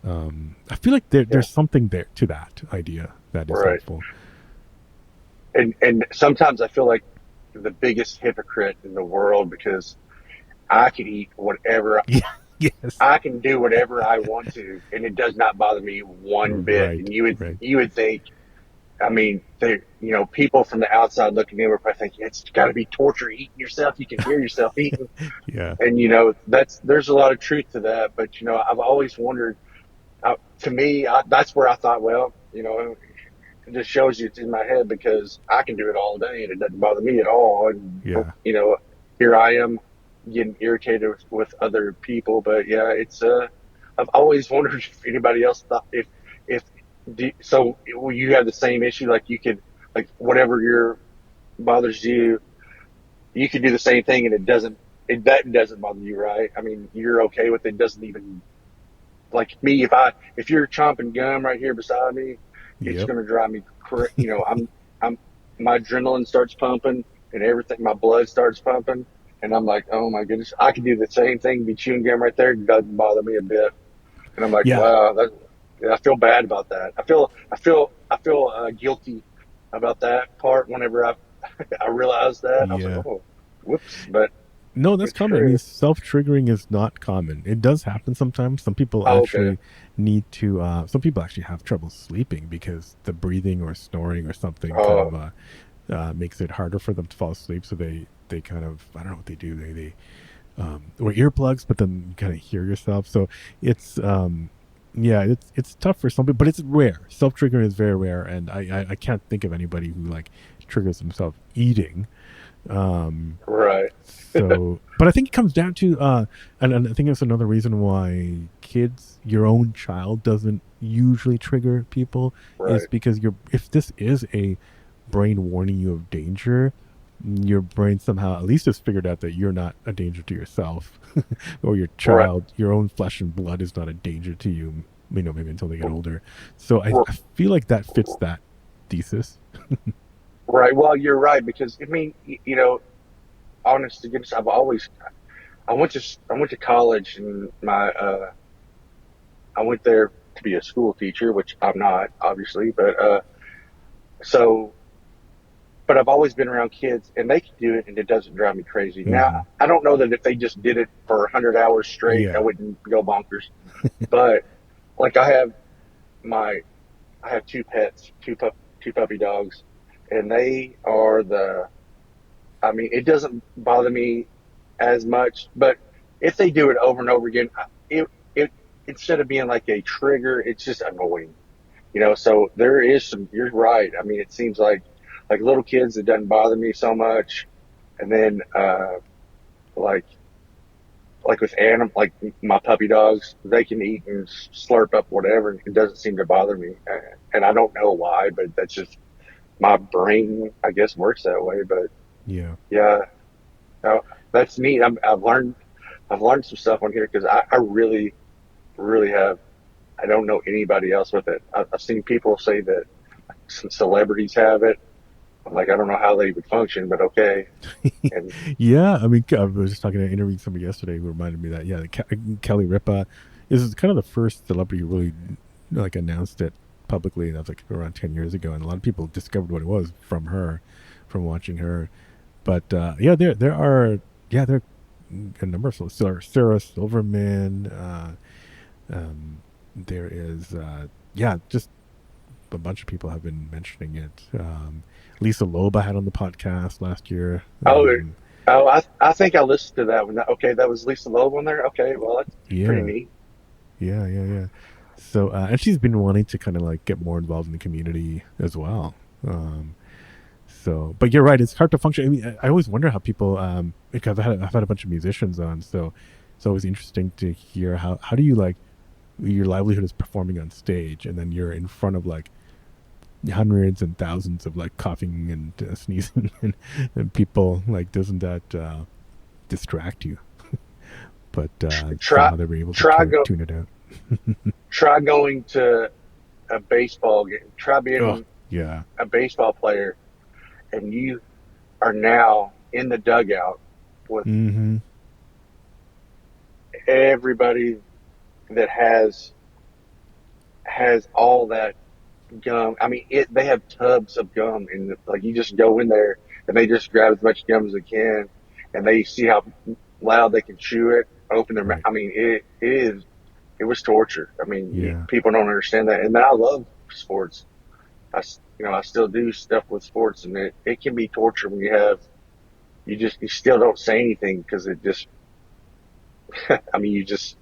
A: I feel like
B: Yeah,
A: there's something there to that idea that is
B: right.
A: helpful.
B: And sometimes I feel like the biggest hypocrite in the world because I can eat whatever
A: Yeah. Yes.
B: I can do whatever I want to, and it does not bother me one bit. And
A: Right.
B: you would
A: Right.
B: you would think, I mean, people from the outside looking in would probably think it's got to be torture eating yourself. You can hear yourself eating,
A: Yeah.
B: and there's a lot of truth to that. But I've always wondered. To me, that's where I thought, well, it just shows you it's in my head because I can do it all day and it doesn't bother me at all. And
A: Yeah.
B: here I am getting irritated with other people. But yeah, I've always wondered if anybody else thought if so will you have the same issue like you could like whatever your bothers you you can do the same thing and that doesn't bother you, right? I mean, you're okay with it. Doesn't even like me. If you're chomping gum right here beside me, it's
A: Yep.
B: going to drive me I'm, my adrenaline starts pumping and everything, my blood starts pumping. And I'm like, oh my goodness, I can do the same thing, be chewing gum right there. It doesn't bother me a bit. And I'm like,
A: Yeah.
B: wow, I feel bad about that. I feel guilty about that part whenever I realized that. I was like,
A: Yeah.
B: oh, whoops, but
A: No, that's
B: it's
A: common. I mean,
B: true.
A: self triggering is not common. It does happen sometimes. Some people
B: Oh, okay.
A: actually need to. Some people actually have trouble sleeping because the breathing or snoring or something kind
B: Uh,
A: of makes it harder for them to fall asleep. So they kind of, I don't know what they do. They or earplugs, but then you kind of hear yourself. So it's yeah, it's tough for some people, but it's rare. Self triggering is very rare, and I can't think of anybody who like triggers themselves eating. Um,
B: right,
A: so, but I think it comes down to, and I think that's another reason why kids, your own child, doesn't usually trigger people, is
B: right,
A: because if this is a brain warning you of danger, your brain somehow at least has figured out that you're not a danger to yourself, or your
B: right,
A: child, your own flesh and blood is not a danger to you. You know, maybe until they get older. So
B: r-
A: I feel like that fits that thesis.
B: right. Well, you're right because I mean, honest to goodness, I went to college and I went there to be a school teacher, which I'm not, obviously, so but I've always been around kids and they can do it and it doesn't drive me crazy. Now,
A: Hmm.
B: I don't know that if they just did it for 100 hours straight, I
A: Yeah.
B: wouldn't go bonkers. But like my, I have two pets, two puppy dogs, and they are I mean, it doesn't bother me as much, but if they do it over and over again, it, instead of being like a trigger, it's just annoying. So there is you're right. I mean, it seems like little kids, it doesn't bother me so much. And then, like, like with like my puppy dogs, they can eat and slurp up whatever. And it doesn't seem to bother me. And I don't know why, but that's just my brain, I guess, works that way. But
A: Yeah.
B: yeah, uh, that's neat. I've learned some stuff on here because I really, really have. I don't know anybody else with it. I've seen people say that some celebrities have it. I'm like, I don't know how they would function, but okay. And
A: Yeah, I mean, I was just talking to interviewing somebody yesterday who reminded me that Kelly Ripa is kind of the first celebrity who really like announced it publicly, and that was like around 10 years ago, and a lot of people discovered what it was from her, from watching her. But yeah, there are there are a number of Sarah Silverman. Um, there is just a bunch of people have been mentioning it. Lisa Loeb I had on the podcast last year.
B: oh, I think I listened to that one. Okay, that was Lisa Loeb on there. Okay, well, that's pretty
A: Yeah,
B: neat.
A: yeah. So, and she's been wanting to kind of like get more involved in the community as well. So, but you're right; it's hard to function. I mean, I always wonder how people, because I've had a bunch of musicians on, so it's always interesting to hear how do you like your livelihood is performing on stage, and then you're in front of like hundreds and thousands of like coughing and sneezing and people. Like, doesn't that distract you? But
B: Try
A: somehow they were able to
B: try go
A: tune it out.
B: try going to a baseball game. Try
A: Oh,
B: being
A: yeah.
B: a baseball player, and you are now in the dugout with
A: Mm-hmm.
B: everybody that has all that gum. I mean, they have tubs of gum, and like you just go in there and they just grab as much gum as they can, and they see how loud they can chew it, open their mouth.
A: Right.
B: I mean, it was torture. I mean,
A: Yeah.
B: people don't understand that, and I love sports. I still do stuff with sports, and it can be torture when you still don't say anything because it just. I mean, you just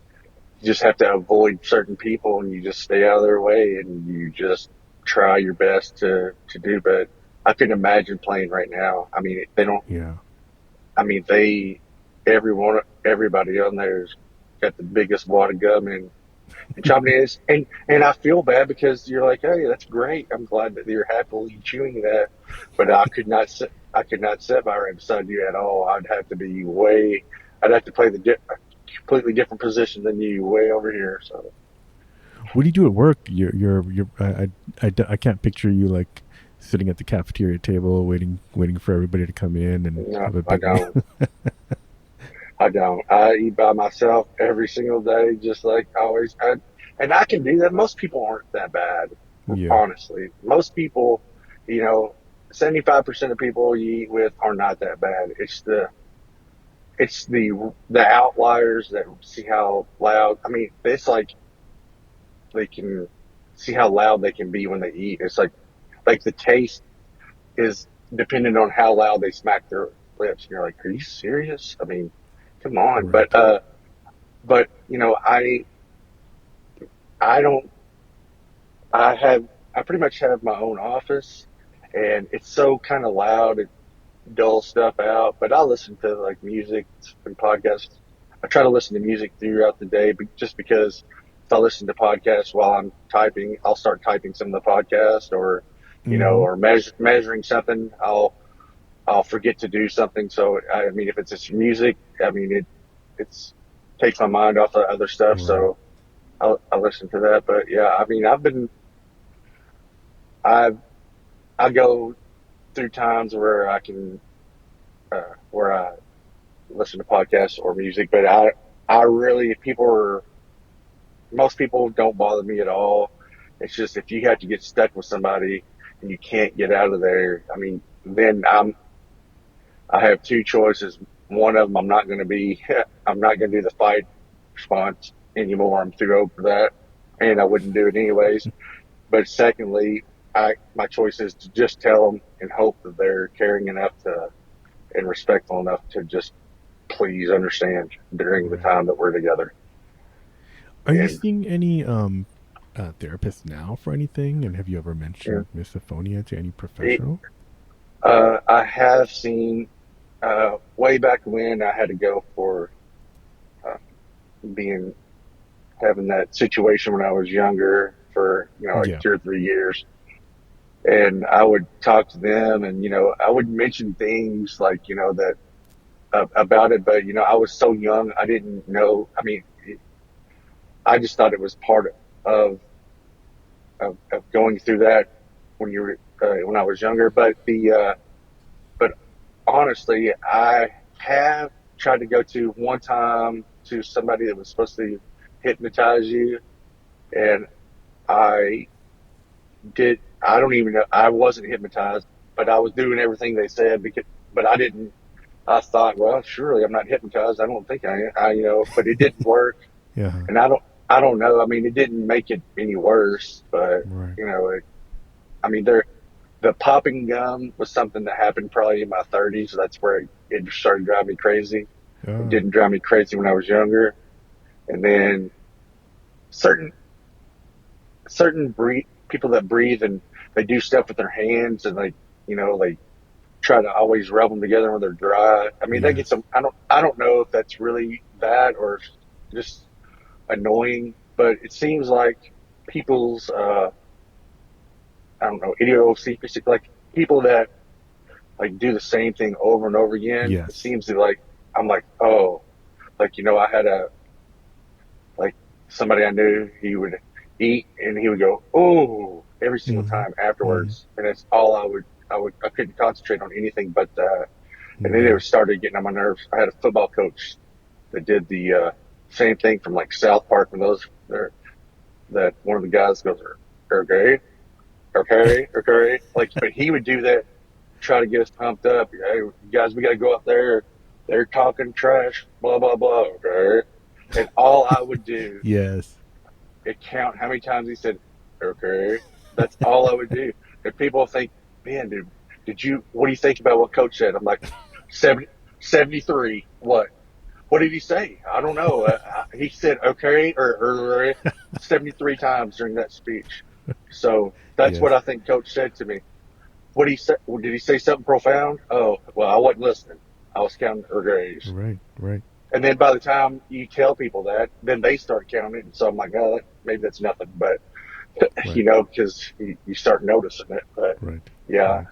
B: have to avoid certain people and you just stay out of their way and you just try your best to do. But I couldn't imagine playing right now. I mean, they don't.
A: Yeah.
B: I mean, everybody on there's got the biggest wad of gum and chopping it is, and I feel bad because you're like, hey, that's great. I'm glad that you're happily chewing that, but I could not. I could not sit by right beside you at all. I'd have to play a completely different position than you, way over here. So
A: What do you do at work? I can't picture you like sitting at the cafeteria table waiting for everybody to come in and
B: no,
A: have a
B: I
A: big meal.
B: don't. I don't. I eat by myself every single day, just like always. And I can do that. Most people aren't that bad,
A: Yeah,
B: honestly. Most people, you know, 75% of people you eat with are not that bad. It's the outliers that see how loud. I mean, it's like they can see how loud they can be when they eat. It's like the taste is dependent on how loud they smack their lips. And you're like, are you serious? I mean, come on.
A: right.
B: But I don't. I have. I pretty much have my own office, and it's so kind of loud. It dulls stuff out. But I listen to like music and podcasts. I try to listen to music throughout the day, but just because if I listen to podcasts while I'm typing, I'll start typing some of the podcast, or
A: Mm-hmm.
B: or measuring something. I'll forget to do something. So I mean, if it's just music, I mean it's takes my mind off of other stuff.
A: Right.
B: So I listen to that. But yeah, I mean, I I go through times where where I listen to podcasts or music, but I really most people don't bother me at all. It's just if you have to get stuck with somebody and you can't get out of there, I mean, then I have two choices. One of them, I'm not going to be, I'm not going to do the fight response anymore. I'm too old for that, and I wouldn't do it anyways. But secondly, my choice is to just tell them and hope that they're caring enough to and respectful enough to just please understand during the
A: Right.
B: time that we're together.
A: Are you
B: And
A: seeing any therapists now for anything? And have you ever
B: yeah,
A: mentioned misophonia to any
B: it,
A: professional?
B: I have seen way back when I had to go for uh, being having that situation when I was younger for like
A: Yeah.
B: 2 or 3 years, and I would talk to them, and I would mention things like that about it, but I was so young, I didn't know. I mean, I just thought it was part of going through that when I was younger. But honestly, I have tried to go to one time to somebody that was supposed to hypnotize you, and I did. I don't even know. I wasn't hypnotized, but I was doing everything they said but I didn't. I thought, well, surely I'm not hypnotized. I don't think but it didn't work,
A: Yeah.
B: and I don't know. I mean, it didn't make it any worse, but
A: Right.
B: I mean, the popping gum was something that happened probably in my 30s. That's where it started driving me crazy. It
A: Oh.
B: didn't drive me crazy when I was younger. And then certain people that breathe and they do stuff with their hands, and they try to always rub them together when they're dry. I mean, that gets
A: Yes.
B: them. I don't know if that's really bad or just annoying, but it seems like people's I don't know, idiosyncrasy, like people that like do the same thing over and over again. It
A: Yes.
B: seems to like I'm like, oh, like I had like somebody I knew, he would eat and he would go, oh, every single
A: Mm-hmm.
B: time
A: Mm-hmm.
B: afterwards, and it's all I couldn't concentrate on anything but that. And then
A: Yeah.
B: it started getting on my nerves. I had a football coach that did the same thing from like South Park, when those there that one of the guys goes, okay, okay, okay, like, but he would do that, try to get us pumped up. Hey, guys, we got to go up there. They're talking trash, blah, blah, blah. Okay. And all I would do
A: Yes.
B: is count how many times he said, okay. That's all I would do. And people think, man, dude, what do you think about what coach said? I'm like, 70, 73. What? What did he say? I don't know. He said, okay, or 73 times during that speech. So that's
A: Yes.
B: what I think coach said to me. What did he say? Did he say something profound? Oh, well, I wasn't listening. I was counting her graves.
A: Right. Right.
B: And then by the time you tell people that, then they start counting. And so I'm like, oh, maybe that's nothing. But,
A: Right.
B: because you start noticing it. But
A: Right.
B: yeah,
A: Right.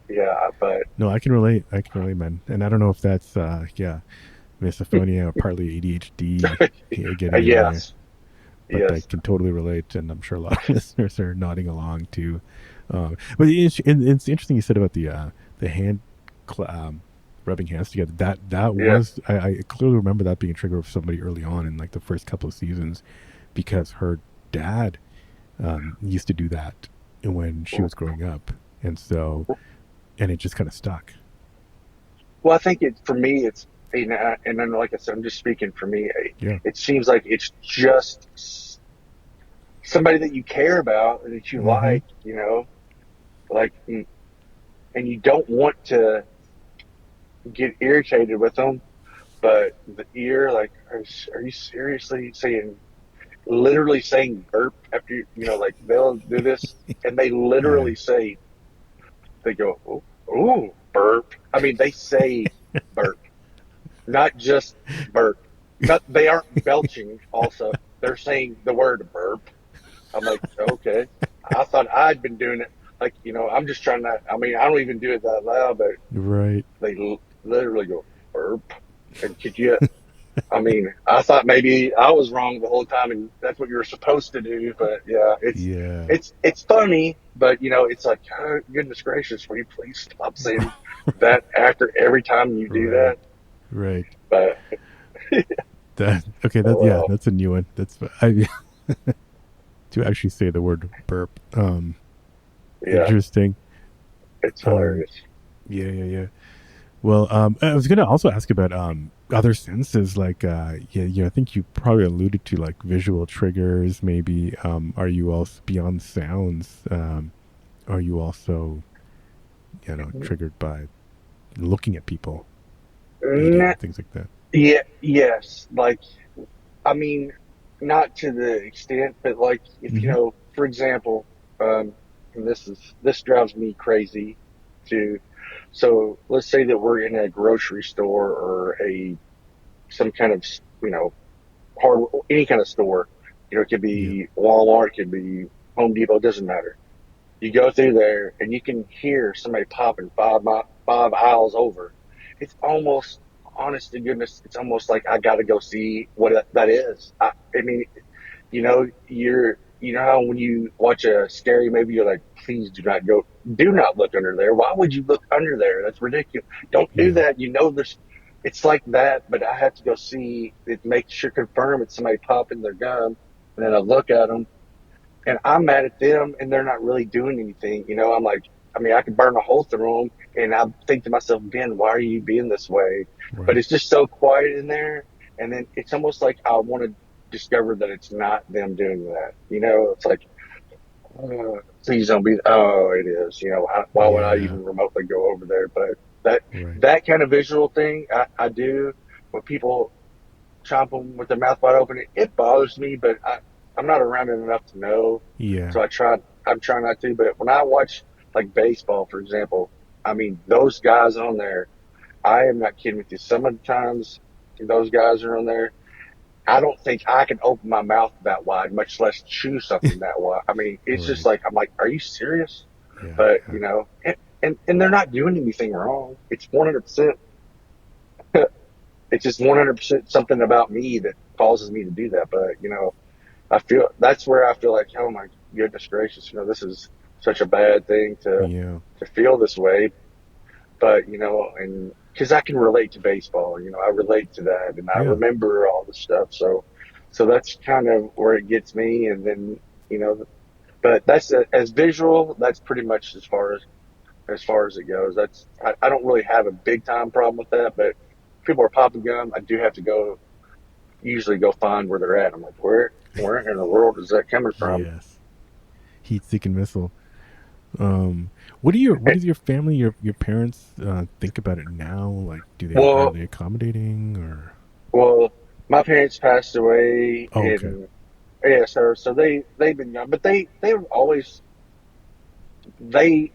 B: Yeah, but
A: No, I can relate. I can relate, man. And I don't know if that's yeah, misophonia or partly ADHD getting in there,
B: yes,
A: but I
B: yes,
A: can totally relate, and I'm sure a lot of listeners are nodding along too. But it's interesting you said about the hand cl- um, rubbing hands together. That
B: yeah.
A: was I clearly remember that being a trigger of somebody early on in like the first couple of seasons because her dad used to do that when she was growing up, and so and it just kind of stuck.
B: Well, I think it for me, it's and then like I said, I'm just speaking for me.
A: Yeah.
B: It seems like it's just somebody that you care about and that you
A: Mm-hmm.
B: like, like, and you don't want to get irritated with them, but the ear, like, are you seriously saying, literally saying burp after like they'll do this and they
A: Yeah.
B: literally say, they go, ooh, burp. I mean, they say burp, not just burp. Not they aren't belching. Also, they're saying the word burp. I'm like, okay. I thought I'd been doing it. Like, I'm just trying to. I mean, I don't even do it that loud, but
A: Right.
B: they literally go burp. And could you? I mean, I thought maybe I was wrong the whole time, and that's what you were supposed to do. But yeah, it's
A: Yeah.
B: it's it's funny, but it's like, oh, goodness gracious, will you please stop saying that after every time you do
A: Right.
B: that?
A: Right.
B: But
A: That okay.
B: oh
A: That yeah.
B: well,
A: That's a new one. That's I to actually say the word burp.
B: yeah,
A: Interesting.
B: it's
A: Um.
B: hilarious.
A: Yeah. Yeah. Yeah. Well, I was gonna also ask about other senses like yeah, I think you probably alluded to like visual triggers. Maybe are you also beyond sounds? Are you also triggered by looking at people, eating
B: N-
A: things like that?
B: yeah, yes, like I mean, not to the extent, but like if
A: Mm-hmm.
B: for example, and this drives me crazy too. So let's say that we're in a grocery store or a some kind of hard any kind of store. It could
A: Yeah.
B: be Walmart, it could be Home Depot, it doesn't matter. You go through there and you can hear somebody popping 5 aisles over. It's almost, honest to goodness, it's almost like I got to go see what that is. I mean, how when you watch a scary movie, you're like, please do not look under there. Why would you look under there? That's ridiculous. Don't do
A: Yeah.
B: that. It's like that, but I have to go see it, make sure, confirm it's somebody popping their gum, and then I look at them and I'm mad at them and they're not really doing anything. I'm like, I mean, I could burn a hole through them. And I think to myself, Ben, why are you being this way? But
A: Right.
B: it's just so quiet in there. And then it's almost like I want to discover that it's not them doing that. It's like, please don't be, oh, it is. Why would I
A: Yeah.
B: even remotely go over there? But that,
A: Right.
B: that kind of visual thing, I do when people chomp them with their mouth wide open. It bothers me, but I'm not around it enough to know.
A: Yeah.
B: So I'm trying not to. But when I watch like baseball, for example, I mean, those guys on there, I am not kidding with you. Some of the times those guys are on there, I don't think I can open my mouth that wide, much less chew something that wide. I mean, it's just
A: Right.
B: like, I'm like, are you serious?
A: Yeah.
B: But,
A: Yeah.
B: and they're not doing anything wrong. It's 100%. It's just 100% something about me that causes me to do that. But I feel that's where I feel like, oh my goodness gracious, this is such a bad thing
A: Yeah.
B: to feel this way. But and because I can relate to baseball, I relate to that, and I
A: Yeah.
B: remember all the stuff. So that's kind of where it gets me. And then you know, but that's as visual. That's pretty much as far as it goes. I don't really have a big time problem with that, but if people are popping gum, I do have to usually go find where they're at. I'm like, where in the world is that coming from?
A: Yes. Heat seeking missile. What does your family, your parents think about it now? Like, are
B: Well,
A: they accommodating or?
B: well, my parents passed away
A: Oh, okay.
B: in yeah, so they've been young, but they were always they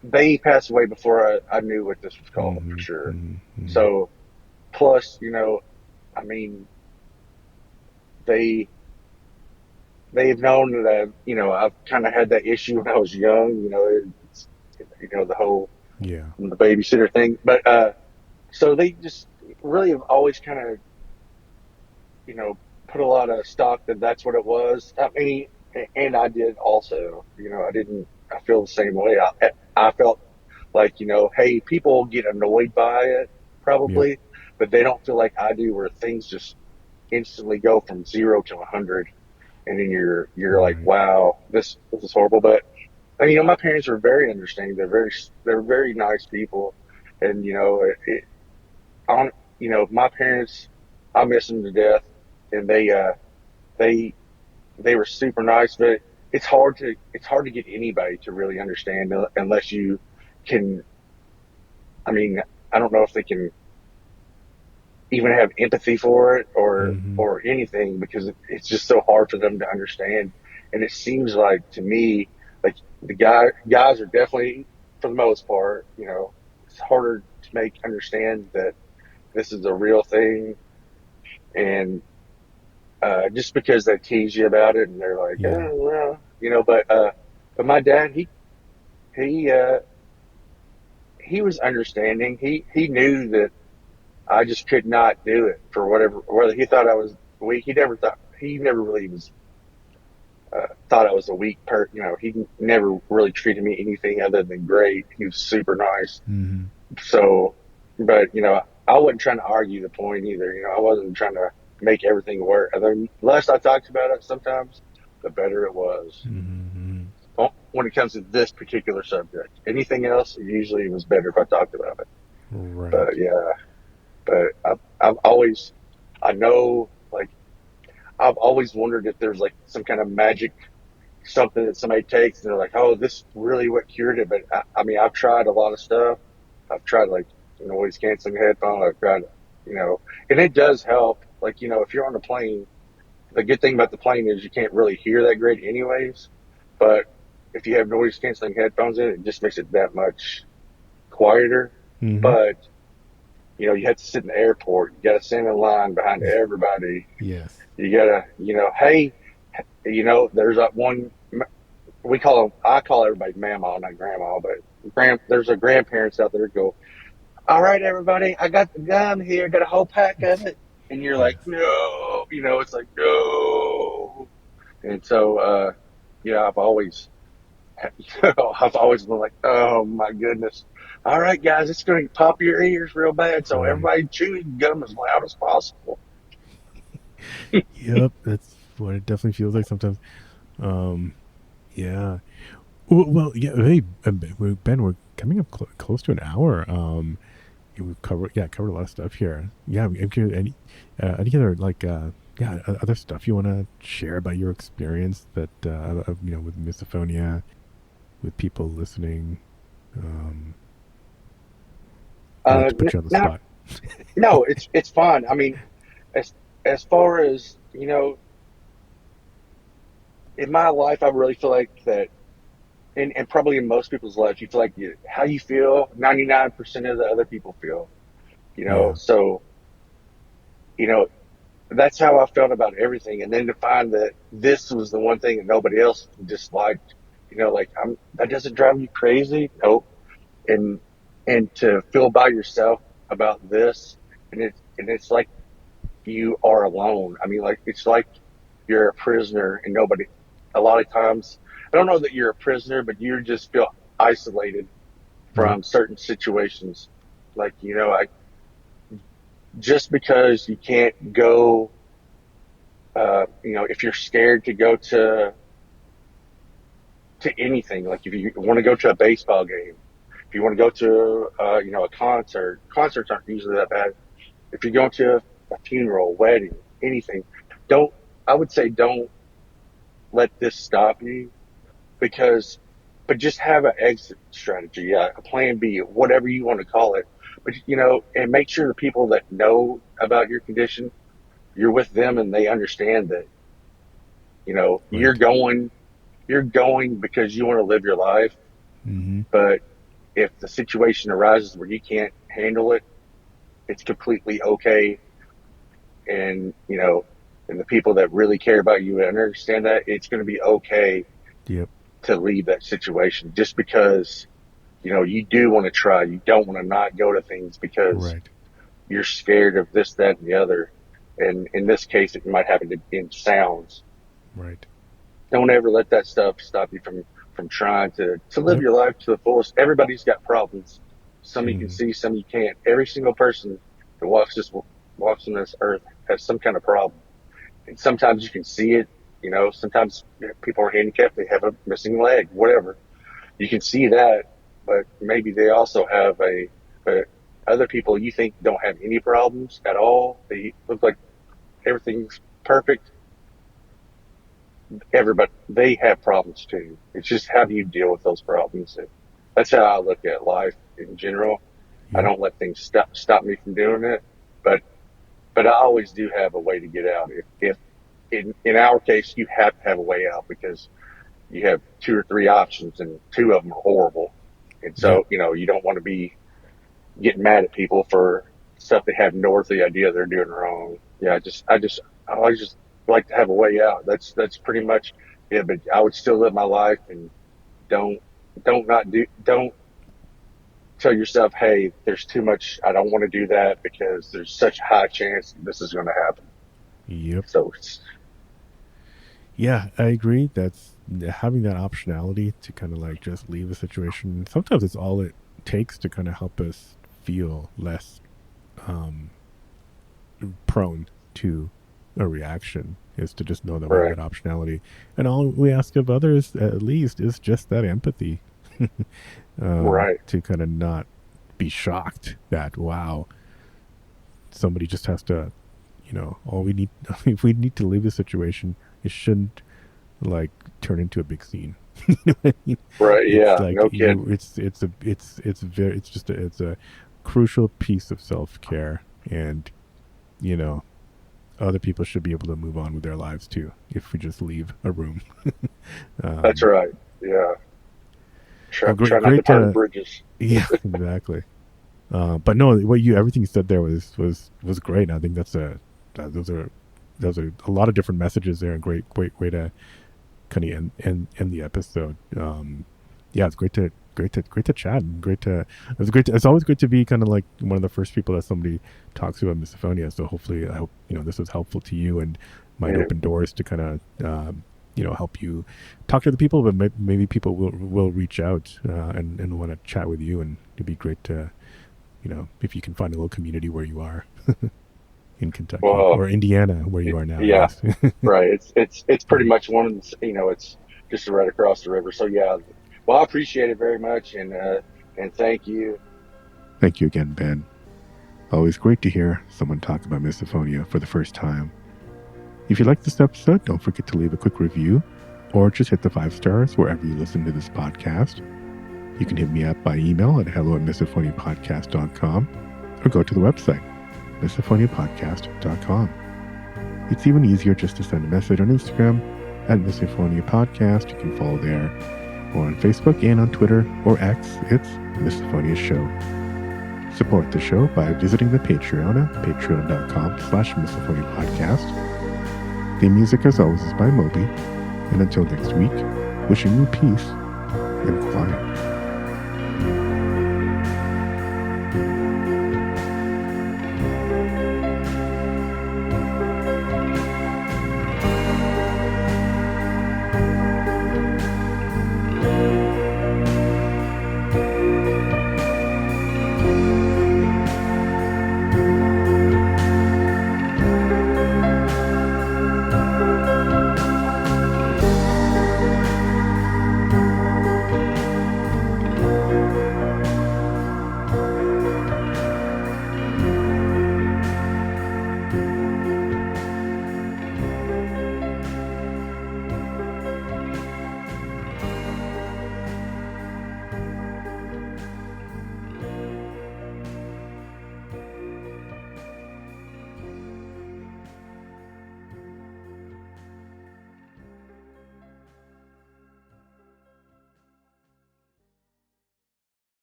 B: they passed away before I knew what this was called for
A: Mm-hmm.
B: sure.
A: Mm-hmm.
B: So plus, I mean, they they've known that I've kind of had that issue when I was young. It's, the whole
A: Yeah.
B: the babysitter thing. But so they just really have always kind of, you know, put a lot of stock that that's what it was. I mean, and I did also. You know, I didn't. I feel the same way. I felt like, you know, hey, people get annoyed by it
A: Yep.
B: probably, but they don't feel like I do, where things just instantly go from 0 to 100, and then you're like,
A: Right.
B: wow, this is horrible. But you know, my parents are very understanding. They're very nice people, and you know, on you know, my parents, I miss them to death, and they they were super nice. But it's hard to get anybody to really understand unless you can. I mean, I don't know if they can even have empathy for it
A: Mm-hmm.
B: or anything, because it's just so hard for them to understand. And it seems like to me, like the guys are definitely, for the most part, you know, it's harder to make understand that this is a real thing. And just because they tease you about it and they're like,
A: Yeah.
B: oh well, you know. But my dad, he he was understanding. He knew that I just could not do it for whatever, whether he thought I was weak. He never really was, thought I was a weak you know, he never really treated me anything other than great. He was super nice.
A: Mm-hmm.
B: So, but, you know, I wasn't trying to argue the point either. You know, I wasn't trying to make everything work. And the less I talked about it sometimes, the better it was.
A: Mm-hmm.
B: When it comes to this particular subject, anything else, usually it was better if I talked about it. But
A: Right.
B: yeah, but I've always, I know, like, I've always wondered if there's like some kind of magic, something that somebody takes and they're like, oh, this is really what cured it. But I mean, I've tried a lot of stuff. I've tried like noise canceling headphones. I've tried, you know, and it does help. Like, you know, if you're on a plane, the good thing about the plane is you can't really hear that great anyways. But if you have noise canceling headphones in, it just makes it that much quieter.
A: Mm-hmm.
B: But you know, you have to sit in the airport. You got to stand in line behind everybody.
A: Yes.
B: You gotta, you know, hey, you know, there's that one, we call them, I call everybody mama, not grandma, but there's a grandparents out there that go, all right, everybody, I got the gum here, got a whole pack of it. And you're like,
A: Yes.
B: no, you know, it's like, no. And so, yeah, I've always, you know, I've always been like, oh my goodness. All right, guys, it's going to pop your ears real bad. So
A: Right.
B: everybody chew gum as loud as possible.
A: Yep. That's what it definitely feels like sometimes. Um. Yeah. Well, yeah. Hey, Ben, we're coming up close to an hour. We've covered a lot of stuff here. Yeah. I'm curious, any other like yeah, other stuff you want to share about your experience that you know, with misophonia, with people listening. Um, I like to put you on the
B: Now,
A: spot.
B: no, it's fine. I mean, as as far as you know, in my life, I really feel like that, and probably in most people's lives, you feel like how you feel, 99% of the other people feel. You know,
A: Yeah.
B: so you know that's how I felt about everything, and then to find that this was the one thing that nobody else disliked. You know, like that doesn't drive you crazy. Nope. And to feel by yourself about this, and it's like you are alone. I mean, like it's like you're a prisoner and nobody. A lot of times, I don't know that you're a prisoner, but you just feel isolated
A: Yep.
B: from certain situations. Like, you know, I just because you can't go, you know, if you're scared to go to anything, like if you want to go to a baseball game, if you want to go to, you know, a concert, concerts aren't usually that bad. If you're going to a funeral, wedding, anything, don't. I would say don't let this stop you, because, but just have an exit strategy, yeah, a plan B, whatever you want to call it. But you know, and make sure the people that know about your condition, you're with them and they understand that, you know,
A: Right.
B: you're going because you want to live your life.
A: Mm-hmm.
B: But if the situation arises where you can't handle it, it's completely okay. And you know, and the people that really care about you and understand that, it's going to be okay
A: Yep.
B: to leave that situation, just because you do want to try. You don't want to not go to things because
A: Right.
B: you're scared of this, that, and the other. And in this case, it might happen in sounds.
A: Right.
B: Don't ever let that stuff stop you from trying to live
A: Yep.
B: your life to the fullest. Everybody's got problems. Some you can
A: Mm.
B: see, some you can't. Every single person that walks on this earth has some kind of problem, and sometimes you can see it. Sometimes people are handicapped; they have a missing leg, whatever. You can see that, but maybe they also have a other people you think don't have any problems at all. They look like everything's perfect. Everybody, they have problems too. It's just how do you deal with those problems? And that's how I look at life in general. I
A: Yep.
B: don't let things stop me from doing it, but I always do have a way to get out. If in our case you have to have a way out because you have two or three options and two of them are horrible, and
A: Yep.
B: so you don't want to be getting mad at people for stuff they have no earthly idea they're doing wrong. Yeah, I always just like to have a way out. That's pretty much it. But I would still live my life and don't don't tell yourself, hey, there's too much. I don't want to do that because there's such a high chance this is going to happen.
A: Yep.
B: So
A: Yeah, I agree. That's having that optionality to kind of like just leave a situation. Sometimes it's all it takes to kind of help us feel less um, prone to a reaction is to just know that we have
B: right,
A: that optionality. And all we ask of others, at least, is just that empathy
B: right,
A: to kind of not be shocked that, wow, somebody just has to, all we need, if we need to leave the situation, it shouldn't like turn into a big scene. You know what I mean?
B: right.
A: It's
B: Yeah,
A: like
B: no kidding.
A: it's a crucial piece of self care, and you know other people should be able to move on with their lives too if we just leave a room.
B: That's
A: um,
B: right. Yeah,
A: well,
B: try
A: great,
B: not to
A: great.
B: burn bridges.
A: Yeah, exactly. But no, what everything you said there was great. And I think those are a lot of different messages there, and great way to kind of end the episode. Yeah, it's great to chat, and it's always great to be kind of like one of the first people that somebody talks to about misophonia. So hopefully, I hope this was helpful to you and might
B: Yeah.
A: open doors to kind of help you talk to the people, but maybe people will reach out and want to chat with you, and it'd be great to if you can find a little community where you are in Kentucky
B: Well,
A: or Indiana where you are now, I
B: yeah,
A: guess.
B: right. It's pretty much one of the, it's just right across the river. So yeah, well, I appreciate it very much, and thank you.
A: Thank you again, Ben. Always great to hear someone talk about misophonia for the first time. If you like this episode, don't forget to leave a quick review or just hit the 5 stars wherever you listen to this podcast. You can hit me up by email at hello@misophoniapodcast.com or go to the website, misophoniapodcast.com. It's even easier just to send a message on Instagram at Misophonia Podcast. You can follow there, or on Facebook and on Twitter or X. It's Misophonia Show. Support the show by visiting the Patreon at patreon.com/Misophonia Podcast. The music, as always, is by Moby. And until next week, wishing you peace and quiet.